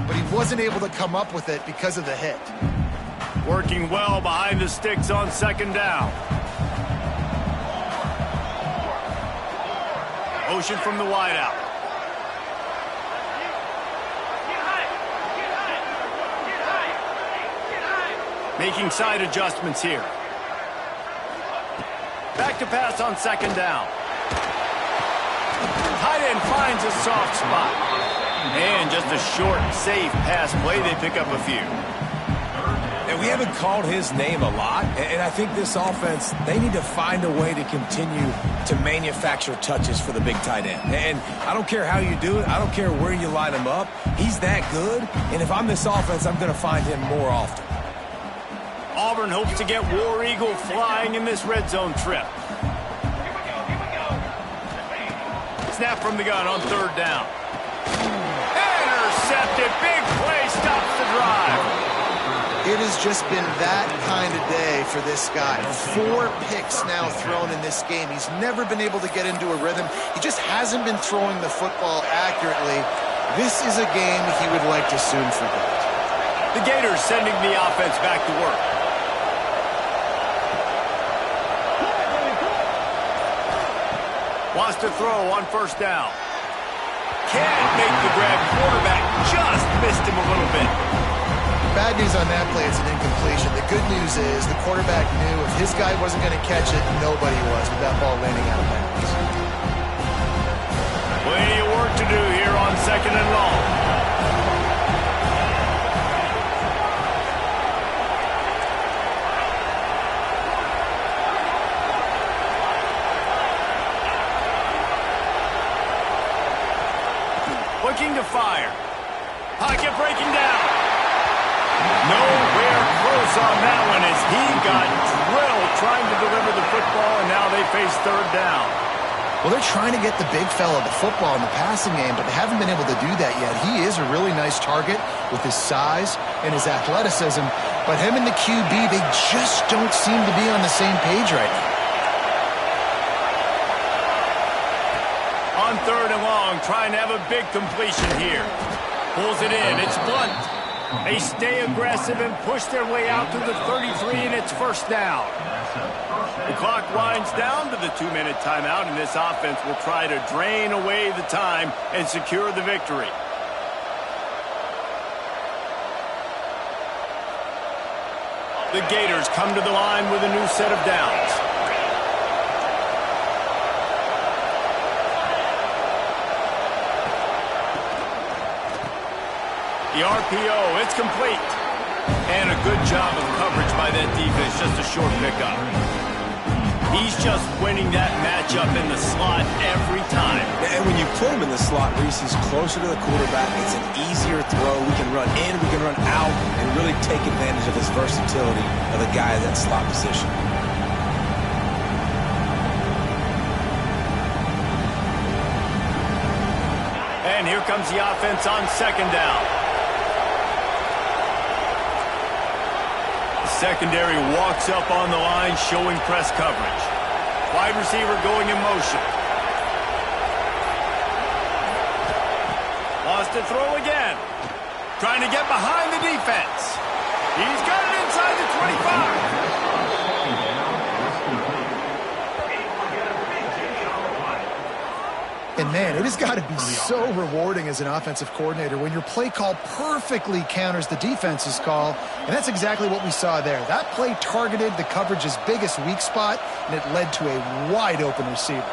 S2: but he wasn't able to come up with it because of the hit.
S1: Working well behind the sticks on 2nd down. Motion from the wideout. Making side adjustments here. Back to pass on 2nd down. Tight end finds a soft spot. And just a short, safe pass play. They pick up a few.
S3: And we haven't called his name a lot, and I think this offense, they need to find a way to continue to manufacture touches for the big tight end. And I don't care how you do it. I don't care where you line him up. He's that good, and if I'm this offense, I'm going to find him more often.
S1: Auburn hopes to get War Eagle flying in this red zone trip. Snap from the gun on third down. Intercepted. Big play stops the drive.
S2: It has just been that kind of day for this guy. 4 picks now thrown in this game. He's never been able to get into a rhythm. He just hasn't been throwing the football accurately. This is a game he would like to soon forget.
S1: The Gators sending the offense back to work. Wants to throw on first down. Can't make the grab. Quarterback just missed him a little bit.
S2: Bad news on that play, it's an incompletion. The good news is the quarterback knew if his guy wasn't going to catch it, nobody was with that ball landing out of bounds.
S1: Plenty of work to do here on second and long. Looking to fire. Pocket breaking down. Nowhere close on that one as he got drilled trying to deliver the football, and now they face third down.
S2: Well, they're trying to get the big fella the football in the passing game, but they haven't been able to do that yet. He is a really nice target with his size and his athleticism, but him and the QB, they just don't seem to be on the same page right now.
S1: On third and long, trying to have a big completion here. Pulls it in. It's Blunt. They stay aggressive and push their way out to the 33, and it's first down. The clock winds down to the 2-minute timeout, and this offense will try to drain away the time and secure the victory. The Gators come to the line with a new set of downs. The RPO, it's complete. And a good job of coverage by that defense, just a short pickup. He's just winning that matchup in the slot every time.
S3: And when you put him in the slot, Reese, he's closer to the quarterback. It's an easier throw. We can run in, we can run out, and really take advantage of his versatility of the guy in that slot position.
S1: And here comes the offense on second down. Secondary walks up on the line, showing press coverage. Wide receiver going in motion. Wants to throw again. Trying to get behind the defense. He's got it inside the 25.
S2: And man, it has got to be so rewarding as an offensive coordinator when your play call perfectly counters the defense's call, and that's exactly what we saw there. That play targeted the coverage's biggest weak spot, and it led to a wide-open receiver.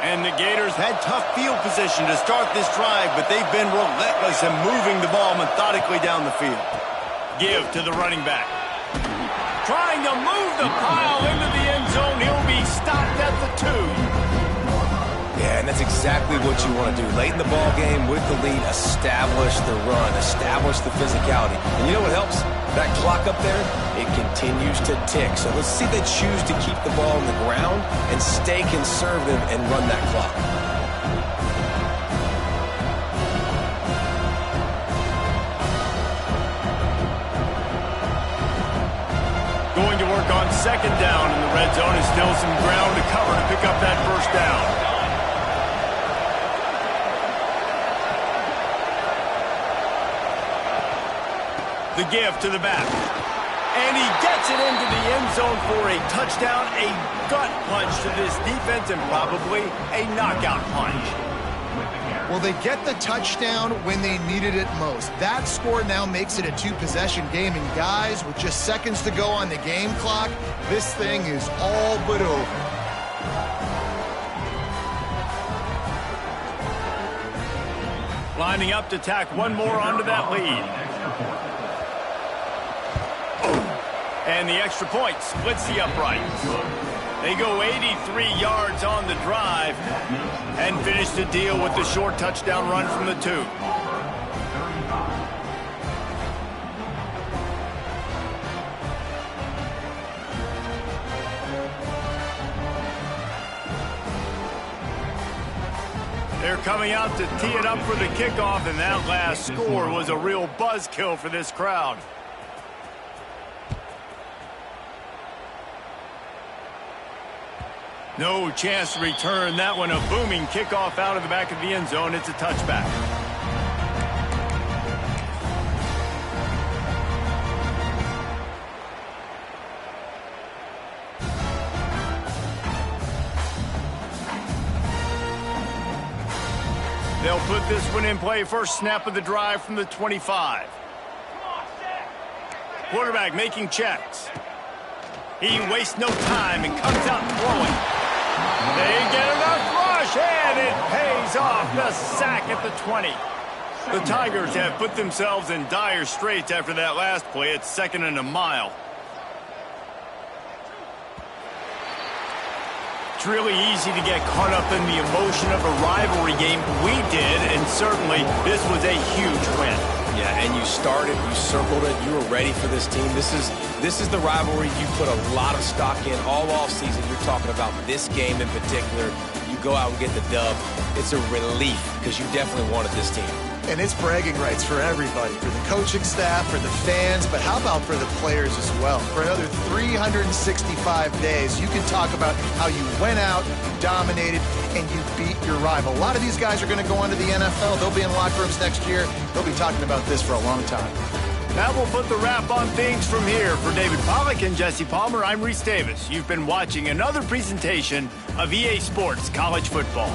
S1: And the Gators had tough field position to start this drive, but they've been relentless in moving the ball methodically down the field. Give to the running back. Trying to move the pile into the end zone. He'll be stopped at the 2.
S3: Yeah, and that's exactly what you want to do. Late in the ball game with the lead, establish the run, establish the physicality. And you know what helps? That clock up there, it continues to tick. So let's see if they choose to keep the ball on the ground and stay conservative and run that clock.
S1: Going to work on second down in the red zone, and still some ground to cover to pick up that first down. The give to the back. And he gets it into the end zone for a touchdown, a gut punch to this defense, and probably a knockout punch.
S2: Well, they get the touchdown when they needed it most. That score now makes it a two-possession game. And guys, with just seconds to go on the game clock, this thing is all but over.
S1: Lining up to tack one more onto that lead. And the extra point splits the uprights. They go 83 yards on the drive and finish the deal with the short touchdown run from the 2. They're coming out to tee it up for the kickoff, and that last score was a real buzzkill for this crowd. No chance to return that one. A booming kickoff out of the back of the end zone. It's a touchback. They'll put this one in play. First snap of the drive from the 25. Quarterback making checks. He wastes no time and comes out throwing. They get enough rush, and it pays off. The sack at the 20. The Tigers have put themselves in dire straits after that last play. It's 2nd and a mile. It's really easy to get caught up in the emotion of a rivalry game. We did, and certainly this was a huge win.
S3: Yeah, and you started, you circled it, you were ready for this team. This is the rivalry you put a lot of stock in all offseason. You're talking about this game in particular. You go out and get the dub. It's a relief because you definitely wanted this team.
S2: And it's bragging rights for everybody, for the coaching staff, for the fans, but how about for the players as well? For another 365 days, you can talk about how you went out, you dominated, and you beat your rival. A lot of these guys are going to go on to the NFL. They'll be in locker rooms next year. They'll be talking about this for a long time.
S1: That will put the wrap on things from here. For David Pollack and Jesse Palmer, I'm Reese Davis. You've been watching another presentation of EA Sports College Football.